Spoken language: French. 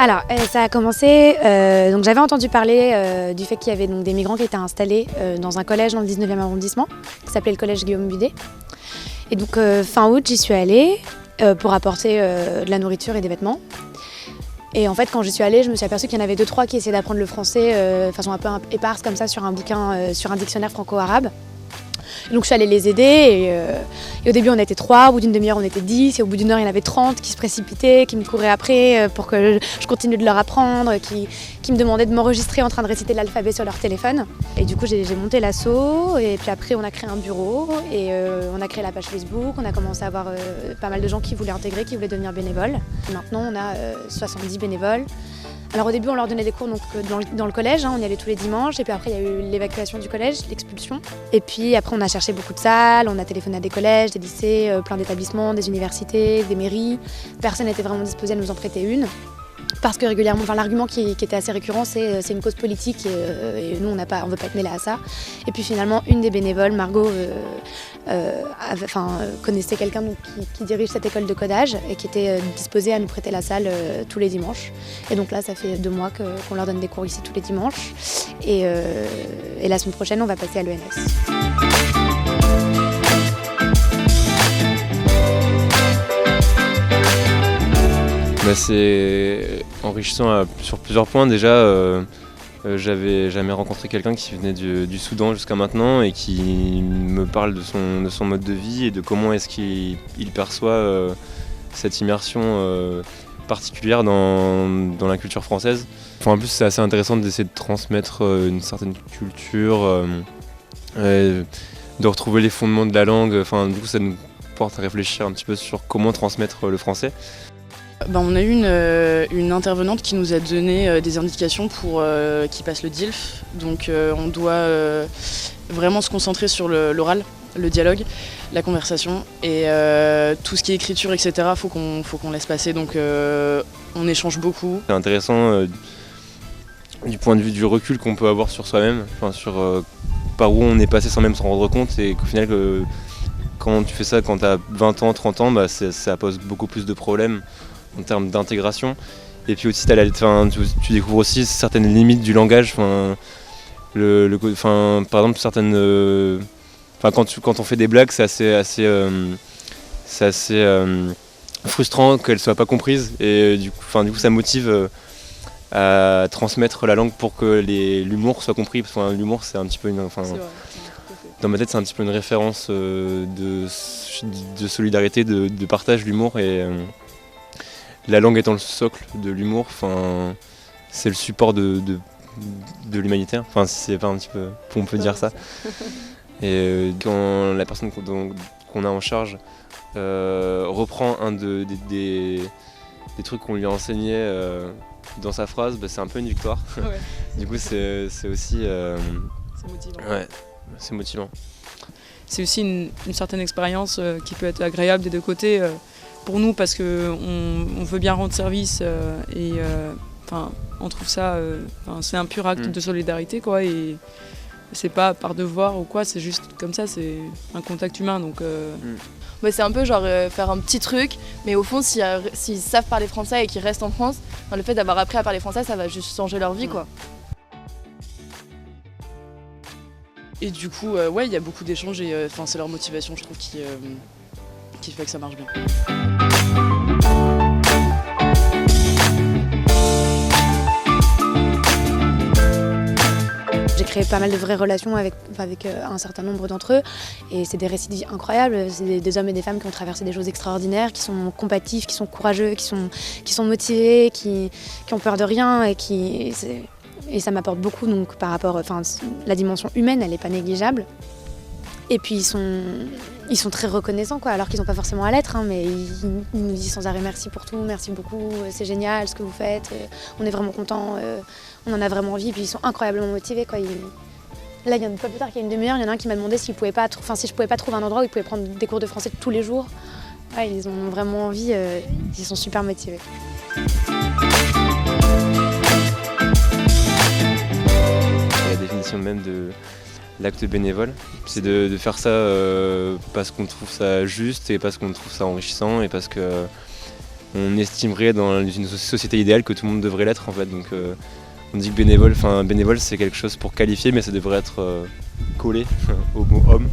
Alors, ça a commencé, donc j'avais entendu parler du fait qu'il y avait donc, des migrants qui étaient installés dans un collège dans le 19e arrondissement, qui s'appelait le collège Guillaume Budet. Et donc fin août, j'y suis allée pour apporter de la nourriture et des vêtements. Et en fait, quand j'y suis allée, je me suis aperçue qu'il y en avait 2-3 qui essayaient d'apprendre le français de façon un peu éparse comme ça sur un bouquin, sur un dictionnaire franco-arabe. Donc je suis allée les aider et au début on était 3, au bout d'une demi-heure on était 10 et au bout d'une heure il y en avait 30 qui se précipitaient, qui me couraient après pour que je continue de leur apprendre, qui me demandaient de m'enregistrer en train de réciter l'alphabet sur leur téléphone. Et du coup j'ai monté l'asso et puis après on a créé un bureau et on a créé la page Facebook, on a commencé à avoir pas mal de gens qui voulaient intégrer, qui voulaient devenir bénévoles. Et maintenant on a 70 bénévoles. Alors au début on leur donnait des cours donc, dans le collège, on y allait tous les dimanches et puis après il y a eu l'évacuation du collège, l'expulsion. Et puis après on a cherché beaucoup de salles, on a téléphoné à des collèges, des lycées, plein d'établissements, des universités, des mairies. Personne n'était vraiment disposé à nous en prêter une. Parce que régulièrement, l'argument qui était assez récurrent, c'est une cause politique et nous on ne veut pas être mêlés à ça. Et puis finalement, une des bénévoles, Margot, connaissait quelqu'un qui dirige cette école de codage et qui était disposé à nous prêter la salle tous les dimanches. Et donc là, ça fait 2 mois qu'on leur donne des cours ici tous les dimanches. Et la semaine prochaine, on va passer à l'ENS. C'est enrichissant sur plusieurs points. Déjà, j'avais jamais rencontré quelqu'un qui venait du Soudan jusqu'à maintenant et qui me parle de son mode de vie et de comment est-ce qu'il perçoit cette immersion particulière dans la culture française. En plus, c'est assez intéressant d'essayer de transmettre une certaine culture, de retrouver les fondements de la langue. Du coup, ça nous porte à réfléchir un petit peu sur comment transmettre le français. On a eu une intervenante qui nous a donné des indications pour qu'il passe le DILF. Donc on doit vraiment se concentrer sur l'oral, le dialogue, la conversation et tout ce qui est écriture, etc. Faut qu'on laisse passer. Donc on échange beaucoup. C'est intéressant du point de vue du recul qu'on peut avoir sur soi-même, sur par où on est passé sans même s'en rendre compte et qu'au final quand tu fais ça quand tu as 20 ans, 30 ans, ça pose beaucoup plus de problèmes en termes d'intégration. Et puis aussi tu découvres aussi certaines limites du langage. Par exemple quand on fait des blagues, c'est assez frustrant qu'elles ne soient pas comprises et du coup ça motive à transmettre la langue pour que l'humour soit compris, parce que l'humour c'est un petit peu dans ma tête c'est un petit peu une référence de solidarité, de partage, l'humour, et la langue étant le socle de l'humour, c'est le support de l'humanité. Si c'est pas un petit peu, on peut dire ça. Et quand la personne qu'on a en charge reprend un des trucs qu'on lui a enseignés dans sa phrase, c'est un peu une victoire. Ouais. Du coup, c'est aussi... c'est motivant. Ouais, c'est motivant. C'est aussi une certaine expérience qui peut être agréable des deux côtés. Pour nous, parce qu'on veut bien rendre service on trouve ça, c'est un pur acte de solidarité, quoi, et c'est pas par devoir ou quoi, c'est juste comme ça, c'est un contact humain. Donc, c'est un peu genre faire un petit truc, mais au fond, s'ils savent parler français et qu'ils restent en France, le fait d'avoir appris à parler français, ça va juste changer leur vie, quoi. Et du coup, il y a beaucoup d'échanges et c'est leur motivation, je trouve, qui fait que ça marche bien. J'ai créé pas mal de vraies relations avec un certain nombre d'entre eux et c'est des récits incroyables. C'est des hommes et des femmes qui ont traversé des choses extraordinaires, qui sont combatifs, qui sont courageux, qui sont motivés, qui ont peur de rien et ça m'apporte beaucoup. Donc par rapport, la dimension humaine, elle n'est pas négligeable. Et puis ils sont très reconnaissants, quoi, alors qu'ils n'ont pas forcément à l'être, mais ils nous disent sans arrêt merci pour tout, merci beaucoup, c'est génial ce que vous faites, on est vraiment contents, on en a vraiment envie, puis ils sont incroyablement motivés, quoi. Là, il y a pas plus tard qu'il y a une demi-heure, il y en a un qui m'a demandé si je pouvais pas trouver un endroit où ils pouvaient prendre des cours de français tous les jours. Ouais, ils ont vraiment envie, ils sont super motivés. La définition même de l'acte bénévole, c'est de faire ça parce qu'on trouve ça juste et parce qu'on trouve ça enrichissant et parce que on estimerait dans une société idéale que tout le monde devrait l'être en fait. Donc on dit que bénévole c'est quelque chose pour qualifier, mais ça devrait être collé au mot homme.